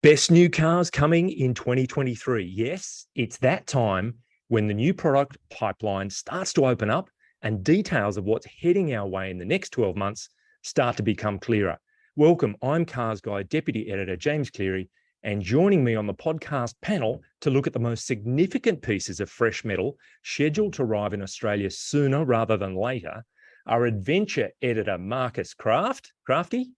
Best new cars coming in 2023. Yes, it's that time when the new product pipeline starts to open up and details of what's heading our way in the next 12 months start to become clearer. Welcome, I'm CarsGuide Deputy Editor James Cleary, and joining me on the podcast panel to look at the most significant pieces of fresh metal scheduled to arrive in Australia sooner rather than later are Adventure Editor Marcus Crafty.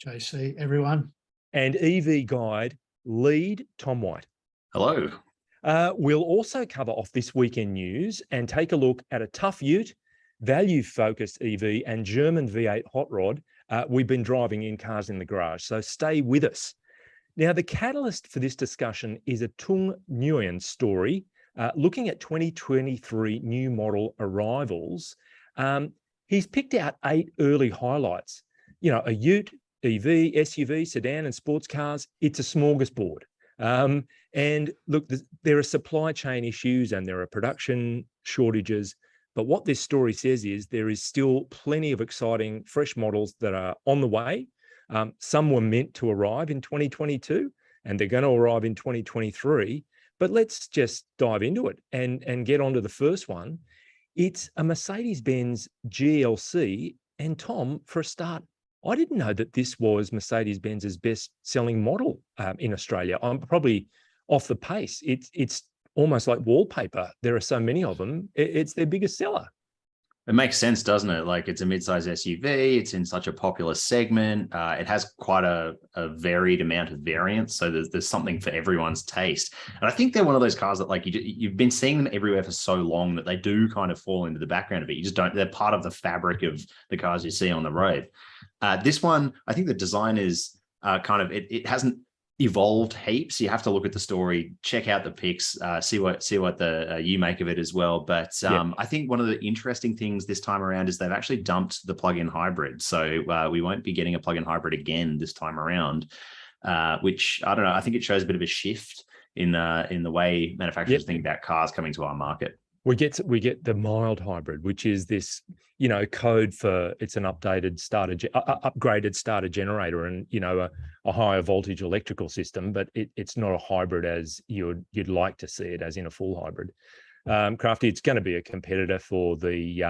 JC, everyone. And EV Guide Lead Tom White. Hello. We'll also cover off this weekend news and take a look at a tough ute, value-focused EV and German V8 hot rod we've been driving in Cars in the Garage, so stay with us. Now, the catalyst for this discussion is a Tung Nguyen story looking at 2023 new model arrivals. He's picked out 8 early highlights. You know, a ute, EV, SUV, sedan and sports cars, it's a smorgasbord. And look, there are supply chain issues and there are production shortages. But what this story says is there is still plenty of exciting fresh models that are on the way. Some were meant to arrive in 2022 and they're going to arrive in 2023. But let's just dive into it and get onto the first one. It's a Mercedes-Benz GLC. And Tom, for a start, I didn't know that this was Mercedes-Benz's best-selling model in Australia. I'm probably off the pace. It's almost like wallpaper. There are so many of them. It's their biggest seller. It makes sense, doesn't it? Like, it's a mid-size SUV. It's in such a popular segment. It has quite a varied amount of variants. So there's something for everyone's taste. And I think they're one of those cars that, like, you've been seeing them everywhere for so long that they do kind of fall into the background of it. You just don't, they're part of the fabric of the cars you see on the road. This one, I think the design is kind of, it hasn't evolved heaps. You have to look at the story, check out the pics, see what you make of it as well. But I think one of the interesting things this time around is they've actually dumped the plug-in hybrid. So we won't be getting a plug-in hybrid again this time around, which, I don't know, I think it shows a bit of a shift in the way manufacturers think about cars coming to our market. We get the mild hybrid, which is this, you know, code for it's an updated upgraded starter generator and, you know, a higher voltage electrical system, but it's not a hybrid as you'd like to see it as in a full hybrid. Crafty, it's going to be a competitor for the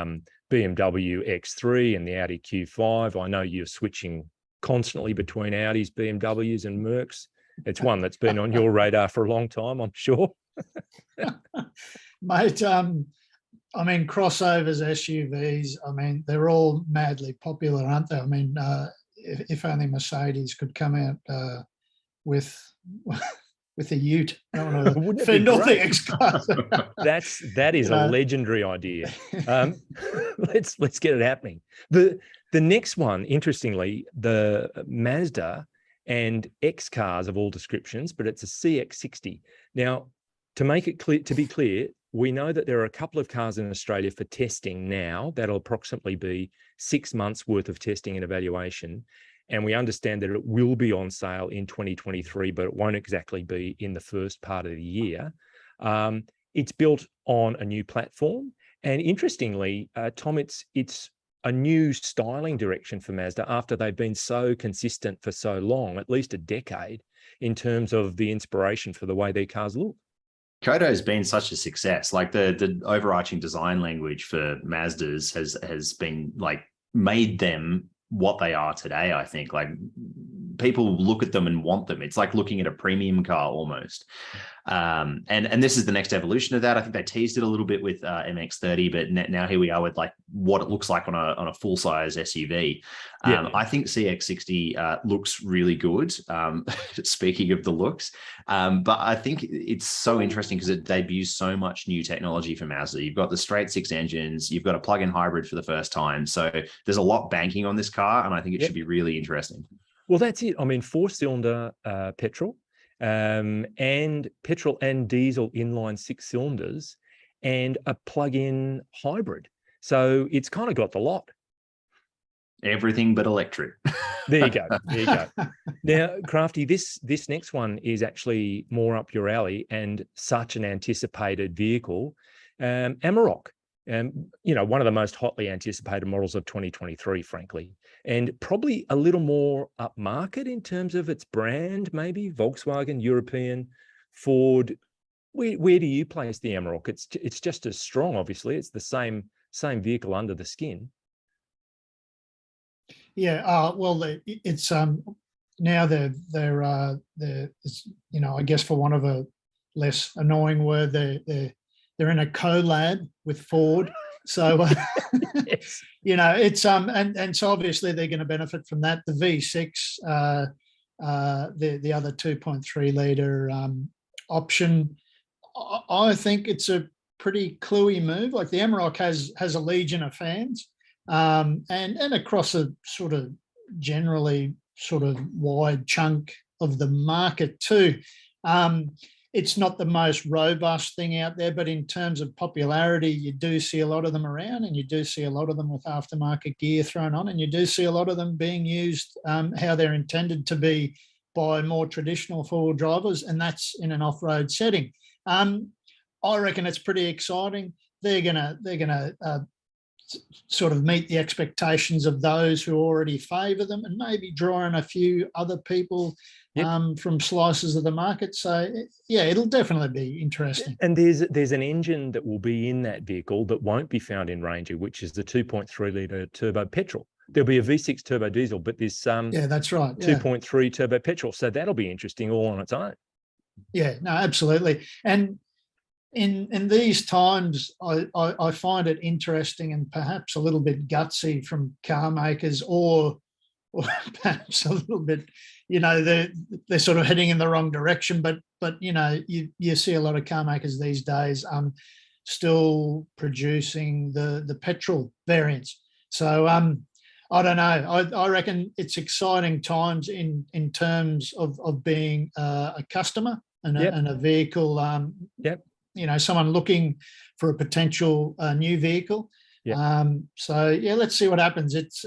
BMW X3 and the Audi Q5. I know you're switching constantly between Audis, BMWs and Mercs. It's one that's been on your radar for a long time, I'm sure. Mate, I mean, crossovers, SUVs, I mean, they're all madly popular, aren't they? I mean, if only Mercedes could come out with a ute. For Northern X-Class. That is a legendary idea. Let's get it happening. The next one, interestingly, the Mazda and X cars of all descriptions, but it's a CX-60. Now, to make it clear, to be clear, we know that there are a couple of cars in Australia for testing now. That'll approximately be 6 months worth of testing and evaluation. And we understand that it will be on sale in 2023, but it won't exactly be in the first part of the year. It's built on a new platform. And interestingly, Tom, it's a new styling direction for Mazda after they've been so consistent for so long, at least a decade, in terms of the inspiration for the way their cars look. Kodo has been such a success. Like the overarching design language for Mazdas has been like made them what they are today. I think like people look at them and want them. It's like looking at a premium car almost. And this is the next evolution of that. I think they teased it a little bit with MX-30, but now here we are with like what it looks like on a full size SUV. I think CX-60 looks really good. Speaking of the looks, but I think it's so interesting because it debuts so much new technology for Mazda. You've got the straight 6 engines, you've got a plug-in hybrid for the first time. So there's a lot banking on this car, and I think it should be really interesting. Well, that's it. I mean, 4-cylinder petrol. And petrol and diesel inline 6 cylinders and a plug-in hybrid. So it's kind of got the lot. Everything but electric. There you go. There you go. Now, Crafty, this next one is actually more up your alley and such an anticipated vehicle. Amarok, you know, one of the most hotly anticipated models of 2023, frankly. and probably a little more upmarket in terms of its brand, maybe Volkswagen, European, Ford. Where do you place the Amarok? It's just as strong, obviously. It's the same vehicle under the skin. Yeah, well, it's now they're I guess, for one of a less annoying word, they're in a collab with Ford. So Yes. it's and so obviously they're going to benefit from that. The V6, the other 2.3 liter option, I think it's a pretty cluey move. Like the Amarok has a legion of fans, and across a sort of generally sort of wide chunk of the market too. It's not the most robust thing out there, but in terms of popularity, you do see a lot of them around, and you do see a lot of them with aftermarket gear thrown on, and you do see a lot of them being used how they're intended to be by more traditional four-wheel drivers, and that's in an off-road setting. I reckon it's pretty exciting. They're gonna sort of meet the expectations of those who already favour them, and maybe draw in a few other people from slices of the market. So yeah, it'll definitely be interesting. And there's an engine that will be in that vehicle that won't be found in Ranger, which is the 2.3 litre turbo petrol. There'll be a V6 turbo diesel, but this yeah, that's right, 2.3 turbo petrol. So that'll be interesting all on its own. Yeah, no, absolutely. And in these times, I find it interesting and perhaps a little bit gutsy from car makers, or perhaps a little bit, they're sort of heading in the wrong direction. But you see a lot of car makers these days still producing the petrol variants. So I don't know. I reckon it's exciting times in terms of being a customer and a vehicle. Someone looking for a potential new vehicle. So yeah, let's see what happens. It's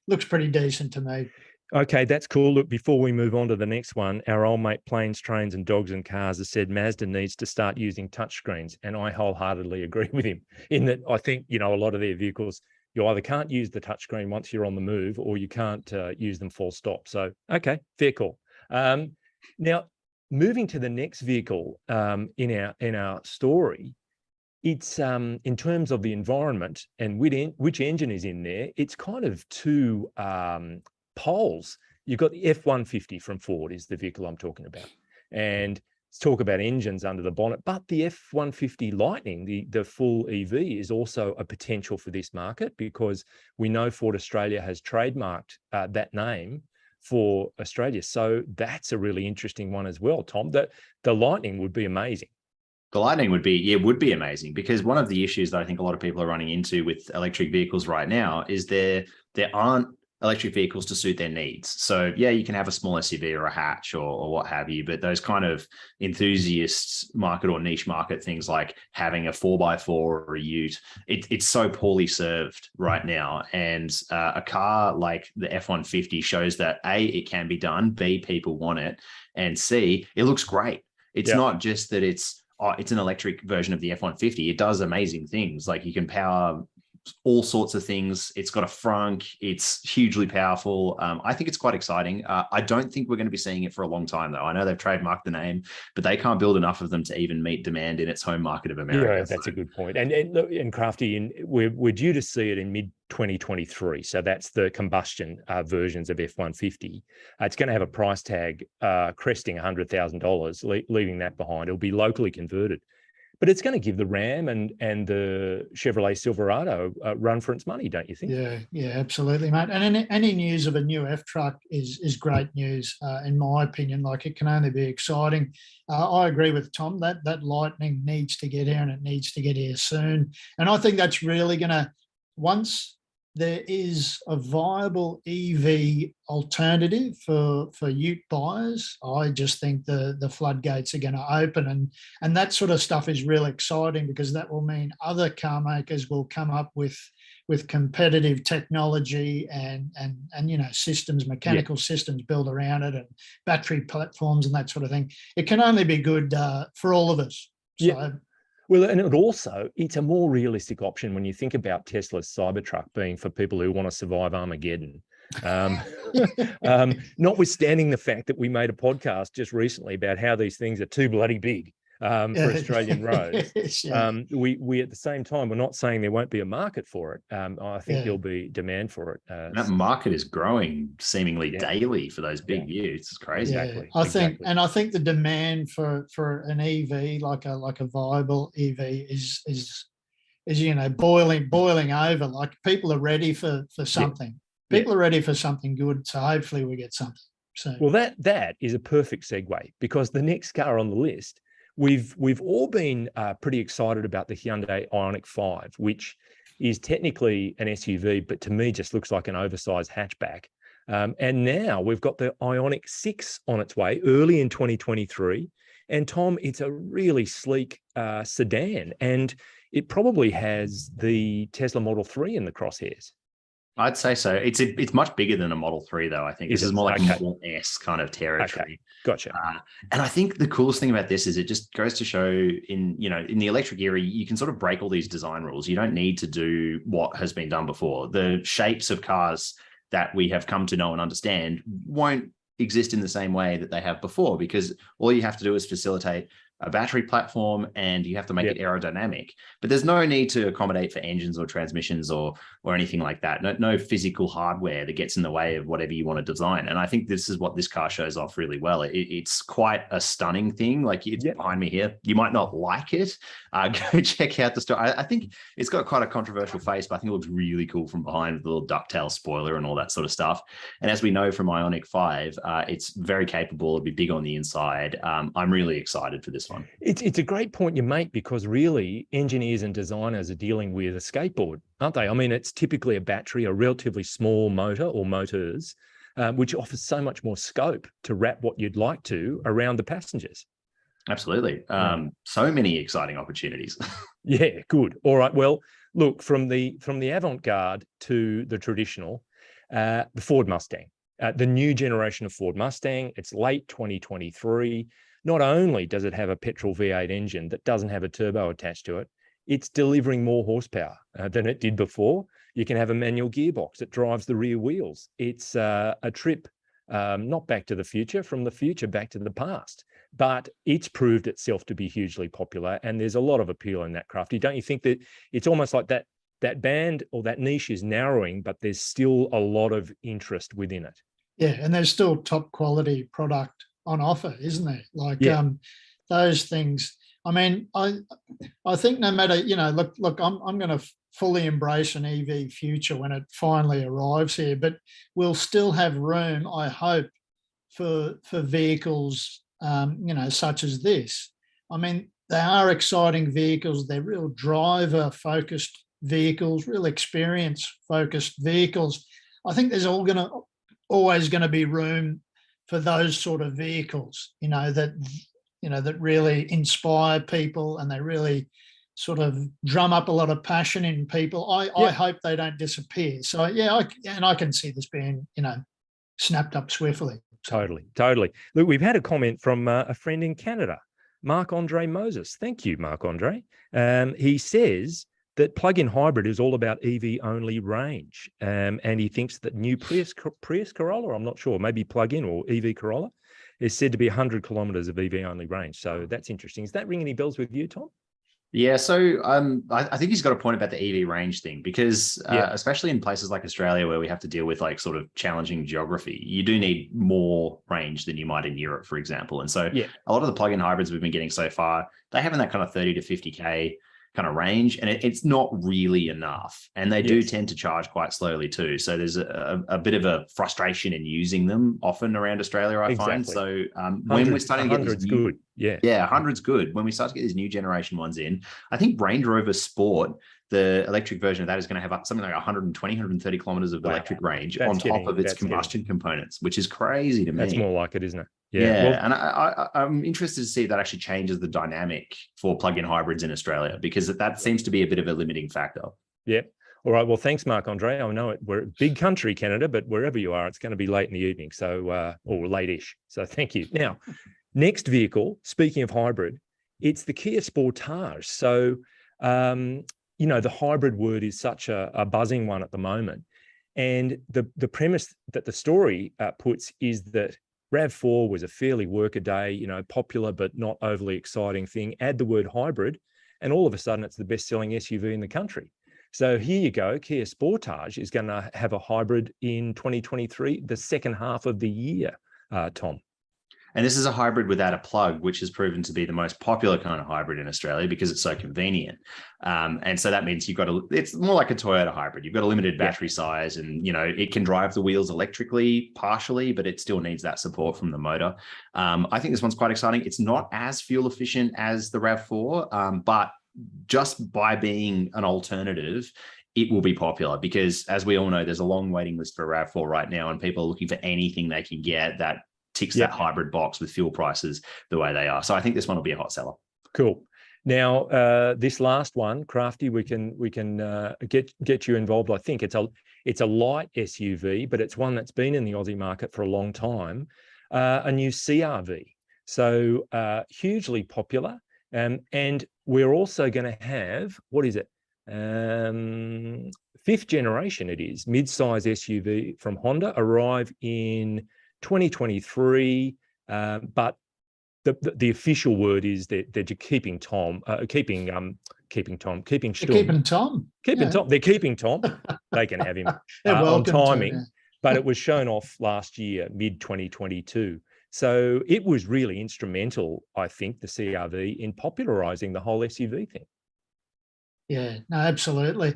looks pretty decent to me. Okay, that's cool. Look, before we move on to the next one, our old mate Planes, Trains and Dogs and Cars has said Mazda needs to start using touchscreens, and I wholeheartedly agree with him in that. I think a lot of their vehicles, you either can't use the touchscreen once you're on the move, or you can't use them full stop. So okay, fair call. Now, moving to the next vehicle in our story, it's in terms of the environment and which engine is in there. It's kind of two poles. You've got the F-150 from Ford is the vehicle I'm talking about, and let's talk about engines under the bonnet. But the F-150 Lightning, the full EV, is also a potential for this market, because we know Ford Australia has trademarked that name for Australia. So that's a really interesting one as well, Tom. That the Lightning would be amazing. The Lightning would be amazing, because one of the issues that I think a lot of people are running into with electric vehicles right now is there aren't electric vehicles to suit their needs. So yeah, you can have a small SUV or a hatch or what have you, but those kind of enthusiast market or niche market things, like having a 4x4 or a Ute, it's so poorly served right now. And a car like the F-150 shows that A, it can be done, B, people want it, and C, it looks great. It's not just that it's an electric version of the F-150. It does amazing things. Like you can power all sorts of things. It's got a frunk. It's hugely powerful. I think it's quite exciting. I don't think we're going to be seeing it for a long time, though. I know they've trademarked the name, but they can't build enough of them to even meet demand in its home market of America. Yeah, that's a good point. And Crafty, we're due to see it in mid-2023. So that's the combustion versions of F-150. It's going to have a price tag cresting $100,000, leaving that behind. It'll be locally converted. But it's going to give the Ram and the Chevrolet Silverado a run for its money, don't you think? Yeah, absolutely, mate. And any news of a new F truck is great news, in my opinion. Like, it can only be exciting. I agree with Tom that Lightning needs to get here, and it needs to get here soon. And I think that's really going to, once there is a viable EV alternative for Ute buyers, I just think the floodgates are going to open, and that sort of stuff is really exciting, because that will mean other car makers will come up with competitive technology and systems, mechanical systems built around it, and battery platforms and that sort of thing. It can only be good for all of us. So, well, and it's a more realistic option when you think about Tesla's Cybertruck being for people who want to survive Armageddon. Notwithstanding the fact that we made a podcast just recently about how these things are too bloody big for Australian roads. We at the same time, we're not saying there won't be a market for it. I think there'll be demand for it. That market is growing seemingly daily for those big utes. It's crazy. Exactly. I think the demand for an EV, like a viable EV, is boiling over. Like, people are ready for something. People are ready for something good. So hopefully we get something. So, well, that is a perfect segue, because the next car on the list, we've all been pretty excited about the Hyundai Ioniq 5, which is technically an SUV, but to me just looks like an oversized hatchback. And now we've got the Ioniq 6 on its way early in 2023. And Tom, it's a really sleek sedan, and it probably has the Tesla Model 3 in the crosshairs. I'd say so. It's much bigger than a Model 3, though. I think this is more like a Model S kind of territory. Okay. Gotcha. And I think the coolest thing about this is it just goes to show in the electric era, you can sort of break all these design rules. You don't need to do what has been done before. The shapes of cars that we have come to know and understand won't exist in the same way that they have before, because all you have to do is facilitate a battery platform, and you have to make it aerodynamic. But there's no need to accommodate for engines or transmissions or anything like that. No physical hardware that gets in the way of whatever you want to design. And I think this is what this car shows off really well. It's quite a stunning thing. Like, it's behind me here. You might not like it. Go check out the store. I think it's got quite a controversial face, but I think it looks really cool from behind, with the little ducktail spoiler and all that sort of stuff. And as we know from Ioniq 5, it's very capable. It'll be big on the inside. I'm really excited for this one. It's a great point you make, because really engineers and designers are dealing with a skateboard, aren't they? I mean, it's typically a battery, a relatively small motor or motors, which offers so much more scope to wrap what you'd like to around the passengers. Absolutely. So many exciting opportunities. Yeah, good. All right. Well, look, from the avant-garde to the traditional, the Ford Mustang, the new generation of Ford Mustang. It's late 2023. Not only does it have a petrol V8 engine that doesn't have a turbo attached to it, it's delivering more horsepower than it did before. You can have a manual gearbox that drives the rear wheels. It's a trip, not back to the future, from the future back to the past. But it's proved itself to be hugely popular, and there's a lot of appeal in that, Crafty. Don't you think that it's almost like that band or that niche is narrowing, but there's still a lot of interest within it? Yeah, and there's still top quality product on offer, isn't there? Like, those things. I mean, I think no matter, look, I'm going to fully embrace an EV future when it finally arrives here, but we'll still have room, I hope, for vehicles, such as this. I mean, they are exciting vehicles. They're real driver-focused vehicles, real experience-focused vehicles. I think there's always going to be room for those sort of vehicles, that really inspire people, and they really sort of drum up a lot of passion in people. I hope they don't disappear. So I can see this being, snapped up swiftly. Totally. Look, we've had a comment from a friend in Canada, Marc-Andre Moses. Thank you, Marc-Andre. He says that plug-in hybrid is all about EV-only range, and he thinks that new Prius Corolla, I'm not sure, maybe plug-in or EV Corolla, is said to be 100 kilometres of EV-only range. So that's interesting. Does that ring any bells with you, Tom? Yeah, so I think he's got a point about the EV range thing, because especially in places like Australia, where we have to deal with like sort of challenging geography, you do need more range than you might in Europe, for example. And so a lot of the plug-in hybrids we've been getting so far, they have in that kind of 30 to 50K kind of range, and it's not really enough. And they do tend to charge quite slowly too. So there's a bit of a frustration in using them often around Australia, I find. So when we're starting to get these good. Yeah, 100's good. When we start to get these new generation ones in, I think Range Rover Sport, the electric version of that, is going to have something like 120, 130 kilometers of electric range on top of its combustion components, which is crazy to me. That's more like it, isn't it? And I'm interested to see if that actually changes the dynamic for plug-in hybrids in Australia, because that seems to be a bit of a limiting factor. Yeah. All right. Well, thanks, Marc-Andre. I know we're a big country, Canada, but wherever you are, it's going to be late in the evening, or late-ish. So thank you. Now, next vehicle, speaking of hybrid, it's the Kia Sportage. So, the hybrid word is such a buzzing one at the moment. And the premise that the story puts is that RAV4 was a fairly workaday, popular but not overly exciting thing. Add the word hybrid, and all of a sudden it's the best-selling SUV in the country. So here you go. Kia Sportage is going to have a hybrid in 2023, the second half of the year, Tom. And this is a hybrid without a plug, which has proven to be the most popular kind of hybrid in Australia because it's so convenient. And so that means it's more like a Toyota hybrid. You've got a limited battery size, and, it can drive the wheels electrically partially, but it still needs that support from the motor. I think this one's quite exciting. It's not as fuel efficient as the RAV4, but just by being an alternative, it will be popular because, as we all know, there's a long waiting list for RAV4 right now, and people are looking for anything they can get that ticks that hybrid box with fuel prices the way they are. So I think this one will be a hot seller. Cool. Now, this last one, Crafty, we can get you involved. I think it's a light SUV, but it's one that's been in the Aussie market for a long time. A new CRV, so hugely popular. And we're also going to have, what is it? 5th generation. It is mid-size SUV from Honda, arrive in 2023, but the official word is that they're keeping Tom. They're keeping Tom. They're keeping Tom. They can have him on timing, but it was shown off last year, mid 2022. So it was really instrumental, I think, the CRV in popularising the whole SUV thing. Yeah, no, absolutely.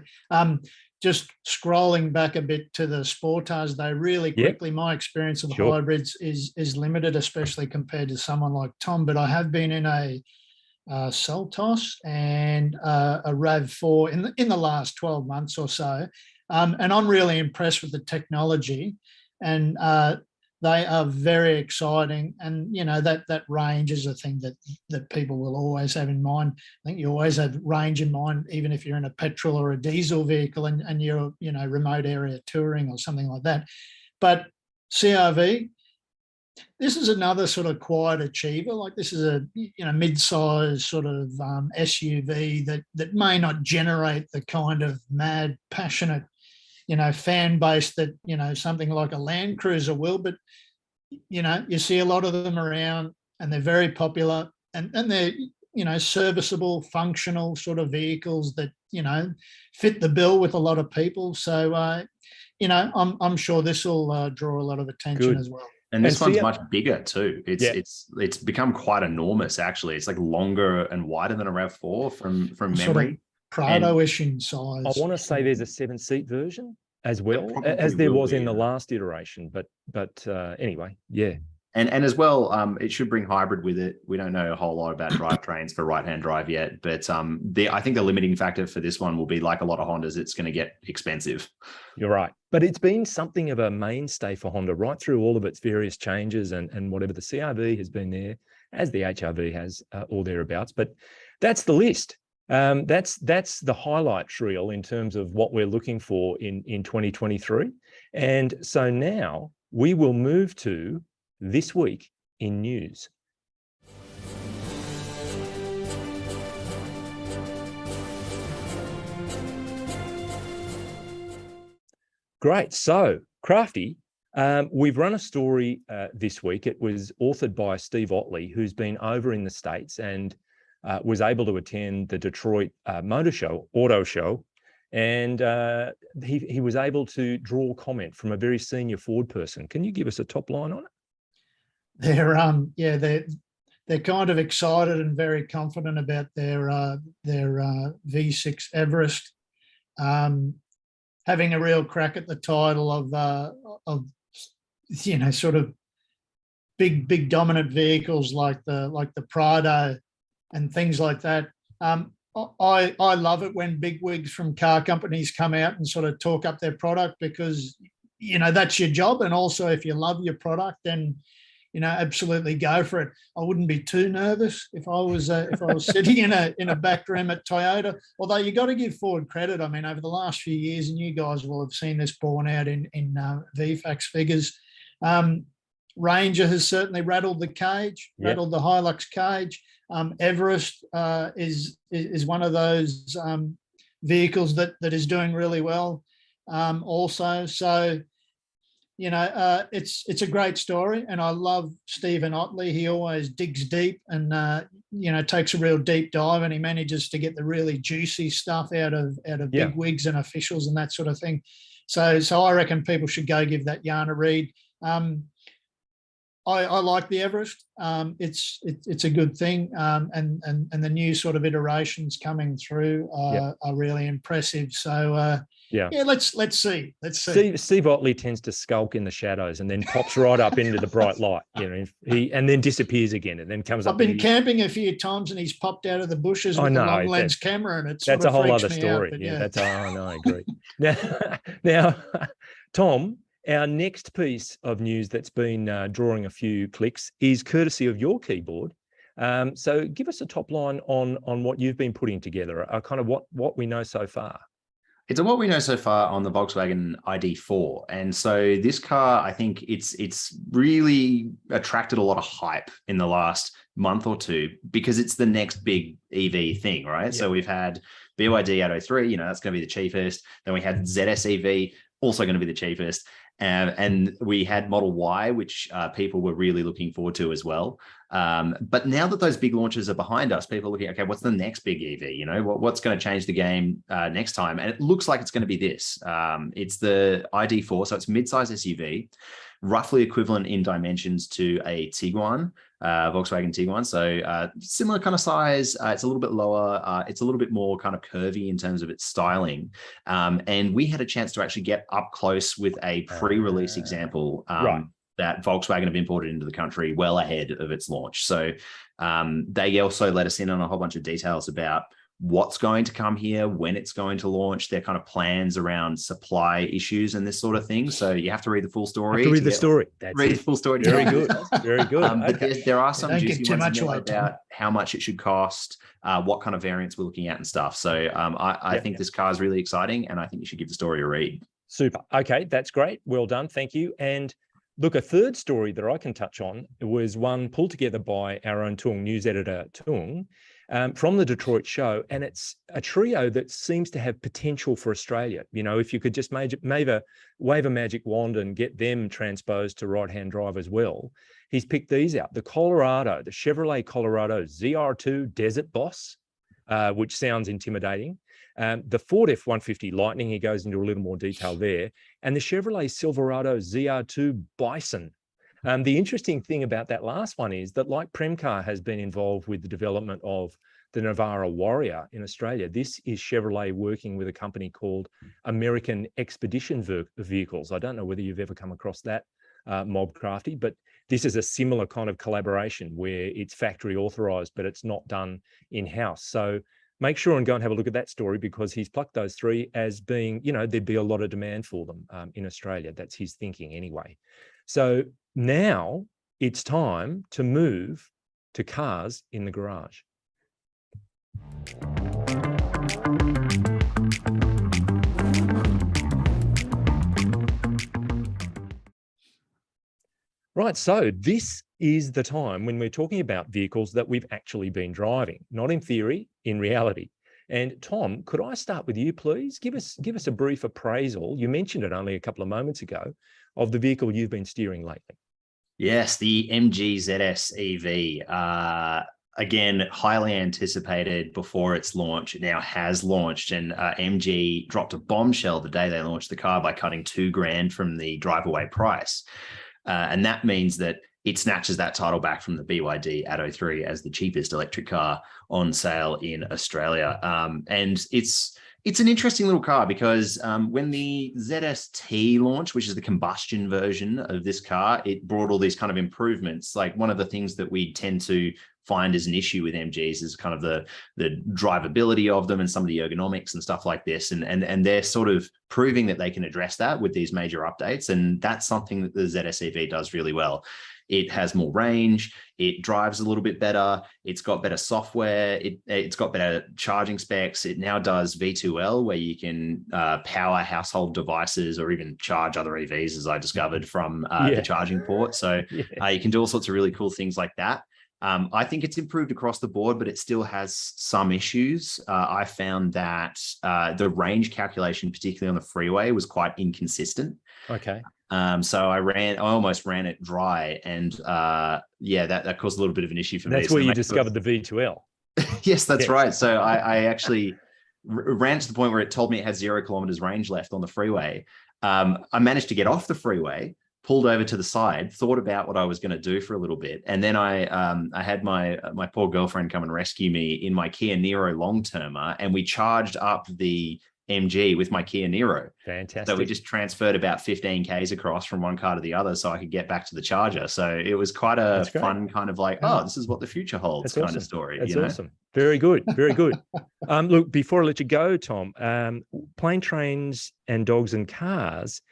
Just scrolling back a bit to the Sportage, though, really quickly, my experience of hybrids is limited, especially compared to someone like Tom. But I have been in a Seltos and a RAV4 in the last 12 months or so, and I'm really impressed with the technology, and they are very exciting. And that range is a thing that people will always have in mind. I think you always have range in mind, even if you're in a petrol or a diesel vehicle and you're remote area touring or something like that. But CRV, this is another sort of quiet achiever. Like, this is a mid-size sort of SUV that may not generate the kind of mad, passionate fan base that something like a Land Cruiser will, but you see a lot of them around, and they're very popular, and they're serviceable, functional sort of vehicles that fit the bill with a lot of people. So I'm sure this will draw a lot of attention as well. And this one's much bigger too. It's become quite enormous, actually. It's like longer and wider than a RAV4 from memory. Sort of Prado-ish in size. I want to say there's a 7-seat version as well, as there was in the last iteration. But anyway, yeah. And as well, it should bring hybrid with it. We don't know a whole lot about drivetrains for right-hand drive yet, but I think the limiting factor for this one will be, like a lot of Hondas, it's going to get expensive. You're right. But it's been something of a mainstay for Honda right through all of its various changes and whatever. The CRV has been there, as the HRV has, or thereabouts. But that's the list. That's the highlights reel in terms of what we're looking for in 2023. And so now we will move to this week in news. Great. So, Crafty, we've run a story this week. It was authored by Steve Otley, who's been over in the States and was able to attend the Detroit Auto Show. And he was able to draw comment from a very senior Ford person. Can you give us a top line on it? They're kind of excited and very confident about their V6 Everest, having a real crack at the title of sort of big dominant vehicles like the Prado and things like that. I love it when bigwigs from car companies come out and sort of talk up their product, because that's your job, and also if you love your product, then absolutely go for it. I wouldn't be too nervous if I was sitting in a back room at Toyota. Although you got to give Ford credit. I mean, over the last few years, and you guys will have seen this borne out in VFAX figures. Ranger has certainly rattled the cage, rattled the Hilux cage. Everest is one of those vehicles that is doing really well. also. So, it's a great story, and I love Stephen Otley. He always digs deep and takes a real deep dive, and he manages to get the really juicy stuff out of big wigs and officials and that sort of thing. So I reckon people should go give that yarn a read. I like the Everest. It's a good thing, and the new sort of iterations coming through are really impressive. So let's see. Steve Otley tends to skulk in the shadows and then pops right up into the bright light. And then disappears again, and then comes up. I've been camping a few times, and he's popped out of the bushes with a long lens camera, and that's a whole other story. I agree. Now, Tom. Our next piece of news that's been drawing a few clicks is courtesy of your keyboard. So give us a top line on what you've been putting together, kind of what we know so far. It's what we know so far on the Volkswagen ID4. And so this car, I think it's really attracted a lot of hype in the last month or two because it's the next big EV thing, right? Yeah. So we've had BYD Atto 3, that's going to be the cheapest. Then we had ZS EV, also going to be the cheapest. And we had Model Y, which people were really looking forward to as well. But now that those big launches are behind us, people are looking, okay, what's the next big EV? What's going to change the game next time? And it looks like it's going to be this. It's the ID4, so it's mid-size SUV, roughly equivalent in dimensions to a Tiguan, Volkswagen Tiguan. So similar kind of size. It's a little bit lower. It's a little bit more kind of curvy in terms of its styling. And we had a chance to actually get up close with a pre-release example that Volkswagen have imported into the country well ahead of its launch. So they also let us in on a whole bunch of details about what's going to come here, when it's going to launch, their kind of plans around supply issues and this sort of thing. So you have to read the full story. Read the story. Read the full story. Very good. Very good. But there are some juicy ones about how much it should cost, what kind of variants we're looking at and stuff. So I think this car is really exciting, and I think you should give the story a read. Super. Okay, that's great. Well done. Thank you. And look, a third story that I can touch on was one pulled together by our own Tung news editor, Tung, from the Detroit show. And it's a trio that seems to have potential for Australia. If you could just wave a magic wand and get them transposed to right-hand drive as well. He's picked these out. The Chevrolet Colorado ZR2 Desert Boss, which sounds intimidating. The Ford F-150 Lightning, he goes into a little more detail there. And the Chevrolet Silverado ZR2 Bison. The interesting thing about that last one is that, like Premcar has been involved with the development of the Navara Warrior in Australia, this is Chevrolet working with a company called American Expedition Vehicles. I don't know whether you've ever come across that, Mob Crafty, but this is a similar kind of collaboration where it's factory authorized, but it's not done in-house. So make sure and go and have a look at that story, because he's plucked those three as being, there'd be a lot of demand for them in Australia. That's his thinking anyway. So now it's time to move to cars in the garage. Right, so this is the time when we're talking about vehicles that we've actually been driving, not in theory, in reality. And Tom, could I start with you, please? Give us a brief appraisal. You mentioned it only a couple of moments ago, of the vehicle you've been steering lately. Yes, the MG ZS EV. Again, highly anticipated before its launch. It now has launched, and MG dropped a bombshell the day they launched the car by cutting $2,000 from the drive-away price. And that means that it snatches that title back from the BYD Atto 3 as the cheapest electric car on sale in Australia. And it's an interesting little car because when the ZS-T launched, which is the combustion version of this car, it brought all these kind of improvements. Like, one of the things that we tend to find as an issue with MGs is kind of the drivability of them and some of the ergonomics and stuff like this. And they're sort of proving that they can address that with these major updates. And that's something that the ZS EV does really well. It has more range. It drives a little bit better. It's got better software. It's got better charging specs. It now does V2L, where you can power household devices or even charge other EVs, as I discovered from the charging port. So you can do all sorts of really cool things like that. I think it's improved across the board, but it still has some issues. I found that the range calculation, particularly on the freeway, was quite inconsistent. Okay. So I almost ran it dry, and that caused a little bit of an issue for me. That's where you discovered the V2L. Yes, that's right. So I actually ran to the point where it told me it had 0 kilometers range left on the freeway. I managed to get off the freeway, pulled over to the side, thought about what I was going to do for a little bit. And then I had my poor girlfriend come and rescue me in my Kia Niro long-termer, and we charged up the MG with my Kia Niro. Fantastic. So we just transferred about 15 Ks across from one car to the other so I could get back to the charger. So it was quite a fun kind of like, this is what the future holds kind of story. That's awesome. Very good. Very good. Look, before I let you go, Tom, Plane, Trains and Dogs and Cars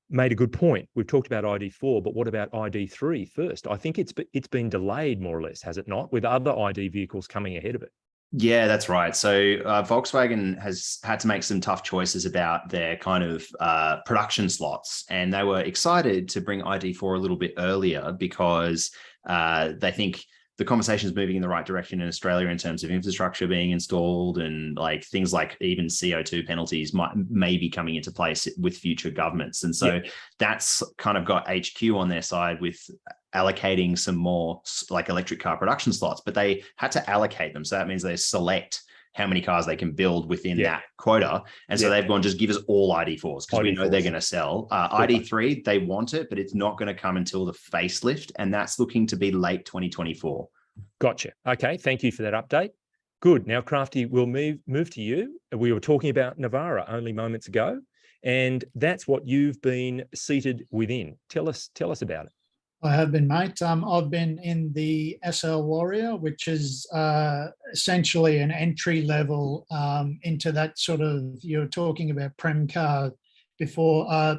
made a good point. We've talked about ID4, but what about ID3 first? I think it's been delayed more or less, has it not, with other ID vehicles coming ahead of it? Yeah, that's right. So Volkswagen has had to make some tough choices about their kind of production slots, and they were excited to bring ID4 a little bit earlier because they think the conversation is moving in the right direction in Australia in terms of infrastructure being installed, and like things like even CO2 penalties may be coming into place with future governments. And so that's kind of got HQ on their side with allocating some more like electric car production slots, but they had to allocate them. So that means they select how many cars they can build within that quota. And so they've gone, just give us all ID4s because we know they're going to sell. ID3, they want it, but it's not going to come until the facelift. And that's looking to be late 2024. Gotcha. Okay. Thank you for that update. Good. Now, Crafty, we'll move to you. We were talking about Navara only moments ago, and that's what you've been seated within. Tell us about it. I have been, mate. I've been in the SL Warrior, which is essentially an entry level into that sort of, you were talking about Prem car before.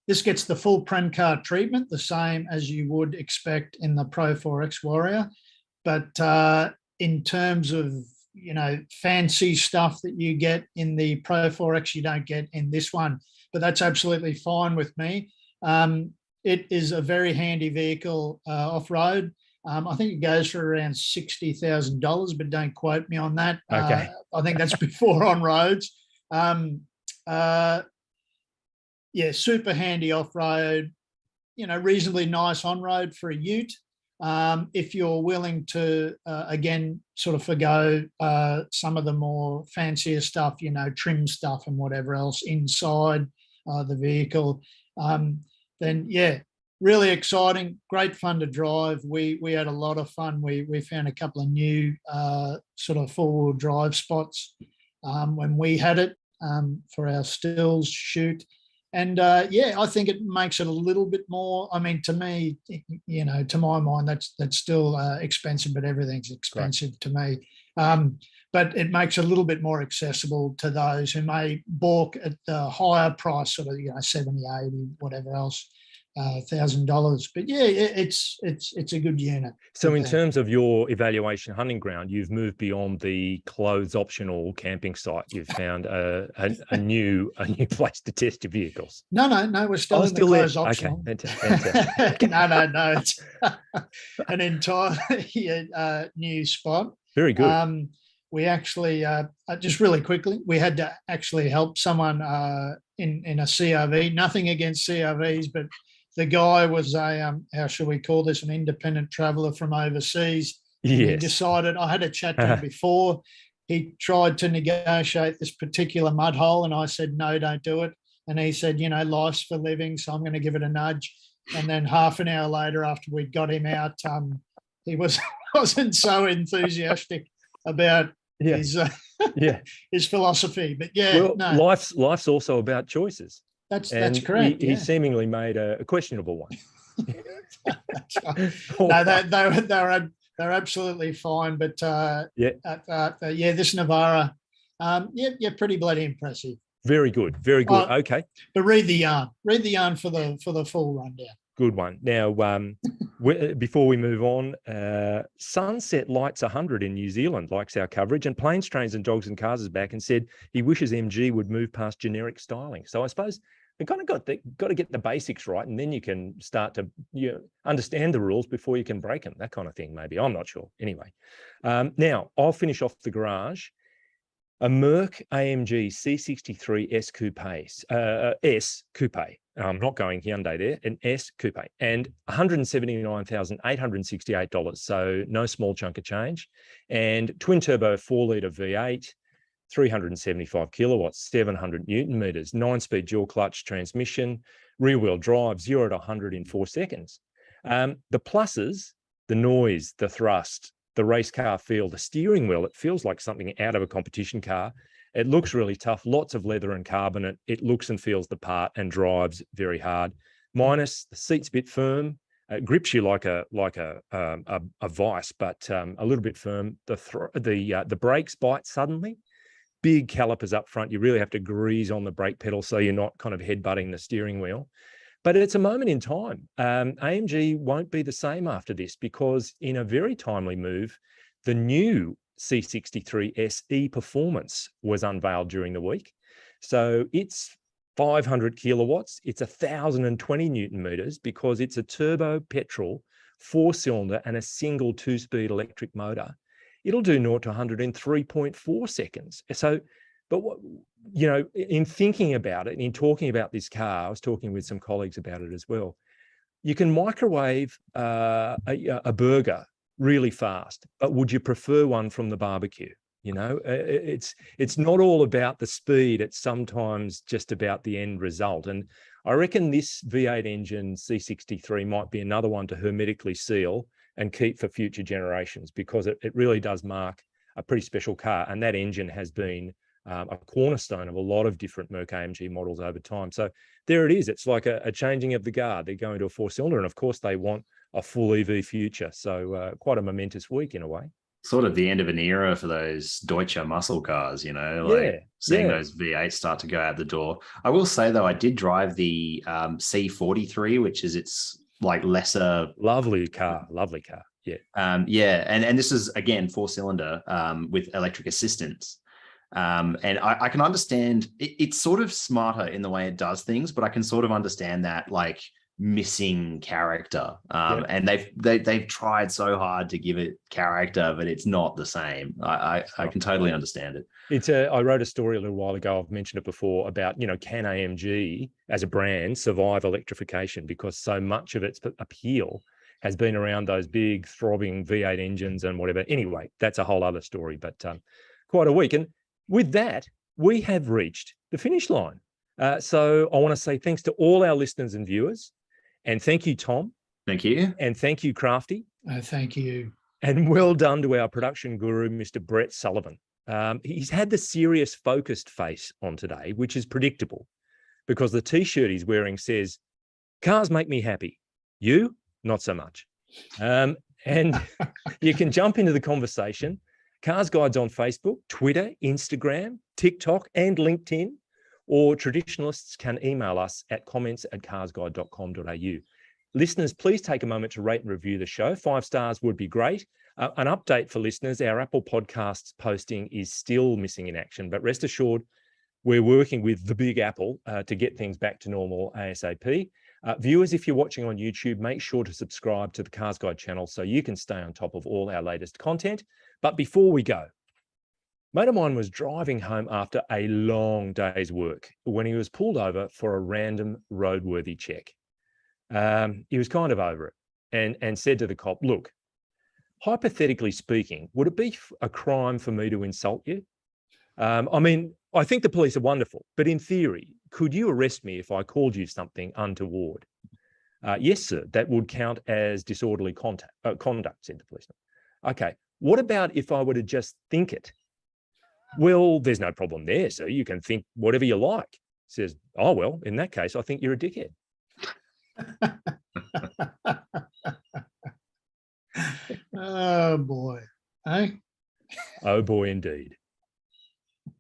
This gets the full Prem car treatment, the same as you would expect in the Pro 4X Warrior. But in terms of, fancy stuff that you get in the Pro 4X, you don't get in this one. But that's absolutely fine with me. It is a very handy vehicle off-road. I think it goes for around $60,000, but don't quote me on that. Okay. I think that's before on roads. Super handy off-road, reasonably nice on-road for a ute. If you're willing to, again, sort of forgo some of the more fancier stuff, trim stuff and whatever else inside the vehicle, then really exciting, great fun to drive. We had a lot of fun. We found a couple of new sort of four-wheel drive spots when we had it for our stills shoot. And I think it makes it a little bit more, to me, to my mind, that's still expensive, but everything's expensive to me. But it makes it a little bit more accessible to those who may balk at the higher price, sort of, 70, 80, whatever else, $1,000. But it's a good unit. So in terms of your evaluation hunting ground, you've moved beyond the clothes optional camping site. You've found a new place to test your vehicles. No, we're still in the clothes optional. Okay, fantastic. No, it's an entire new spot. Very good. We actually, just really quickly, we had to actually help someone in a CRV. Nothing against CRVs, but the guy was how shall we call this, an independent traveller from overseas. Yes. He decided, I had a chat to him before, he tried to negotiate this particular mud hole, and I said, no, don't do it. And he said, life's for living, so I'm going to give it a nudge. And then half an hour later, after we got him out, he wasn't so enthusiastic about his philosophy. But life's also about choices. That's correct. He seemingly made a questionable one. No, they're absolutely fine. But this Navara, pretty bloody impressive. Very good. Okay. But read the yarn for the full rundown. Good one. Now, before we move on, Sunset Lights 100 in New Zealand likes our coverage, and Planes, Trains and Dogs and Cars is back and said he wishes MG would move past generic styling. So I suppose You kind of got to get the basics right, and then you can start to understand the rules before you can break them. That kind of thing, maybe. I'm not sure. Anyway, now I'll finish off the garage. A Merc-AMG C63 S Coupe, S Coupe. I'm not going Hyundai there, an S Coupe, and $179,868. So no small chunk of change. And twin turbo 4-litre V8, 375 kilowatts, 700 Newton meters, 9-speed dual clutch transmission, rear wheel drive, 0 to 100 in 4 seconds. The pluses, the noise, the thrust, the race car feel, the steering wheel, it feels like something out of a competition car. It looks really tough, lots of leather and carbon. It looks and feels the part and drives very hard. Minus, the seat's a bit firm. It grips you like a vice, but a little bit firm. The brakes bite suddenly. Big calipers up front. You really have to grease on the brake pedal so you're not kind of headbutting the steering wheel. But it's a moment in time. AMG won't be the same after this, because in a very timely move, the new C63 SE Performance was unveiled during the week. So it's 500 kilowatts. It's 1,020 Newton meters, because it's a turbo petrol 4-cylinder and a single 2-speed electric motor. It'll do 0 to 100 in 3.4 seconds. So, but what, in thinking about it and in talking about this car, I was talking with some colleagues about it as well. You can microwave a burger really fast, but would you prefer one from the barbecue? It's not all about the speed. It's sometimes just about the end result. And I reckon this V8 engine C63 might be another one to hermetically seal and keep for future generations, because it really does mark a pretty special car. And that engine has been a cornerstone of a lot of different Merc-AMG models over time. So there it is. It's like a changing of the guard. They're going to a 4-cylinder, and of course they want a full EV future. So quite a momentous week in a way. Sort of the end of an era for those Deutsche muscle cars, seeing those V8s start to go out the door. I will say, though, I did drive the C43, which is its like lesser. Lovely car. Yeah. And this is, again, 4-cylinder with electric assistance. And I can understand it's sort of smarter in the way it does things, but I can sort of understand that like missing character. And they've tried so hard to give it character, but it's not the same. I can totally understand it. I wrote a story a little while ago, I've mentioned it before, about, can AMG as a brand survive electrification, because so much of its appeal has been around those big throbbing V8 engines and whatever. Anyway, that's a whole other story, but quite a week. And with that, we have reached the finish line. So I want to say thanks to all our listeners and viewers. And thank you, Tom. Thank you. And thank you, Crafty. Thank you. And well done to our production guru, Mr. Brett Sullivan. He's had the serious, focused face on today, which is predictable, because the T-shirt he's wearing says, "Cars make me happy. You, not so much." And you can jump into the conversation. Cars Guide's on Facebook, Twitter, Instagram, TikTok, and LinkedIn. Or traditionalists can email us at comments@carsguide.com.au. Listeners, please take a moment to rate and review the show. 5 stars would be great. An update for listeners, our Apple Podcasts posting is still missing in action, but rest assured, we're working with the Big Apple to get things back to normal ASAP. Viewers, if you're watching on YouTube, make sure to subscribe to the Cars Guide channel so you can stay on top of all our latest content. But before we go, a mate of mine was driving home after a long day's work when he was pulled over for a random roadworthy check. He was kind of over it and said to the cop, "Look, hypothetically speaking, would it be a crime for me to insult you? I mean, I think the police are wonderful, but in theory, could you arrest me if I called you something untoward?" "Yes, sir, that would count as disorderly conduct," said the policeman. "Okay, what about if I were to just think it?" "Well, there's no problem there, sir. You can think whatever you like." Says, "Oh, well, in that case, I think you're a dickhead." Oh, boy. Hey? Oh, boy, indeed.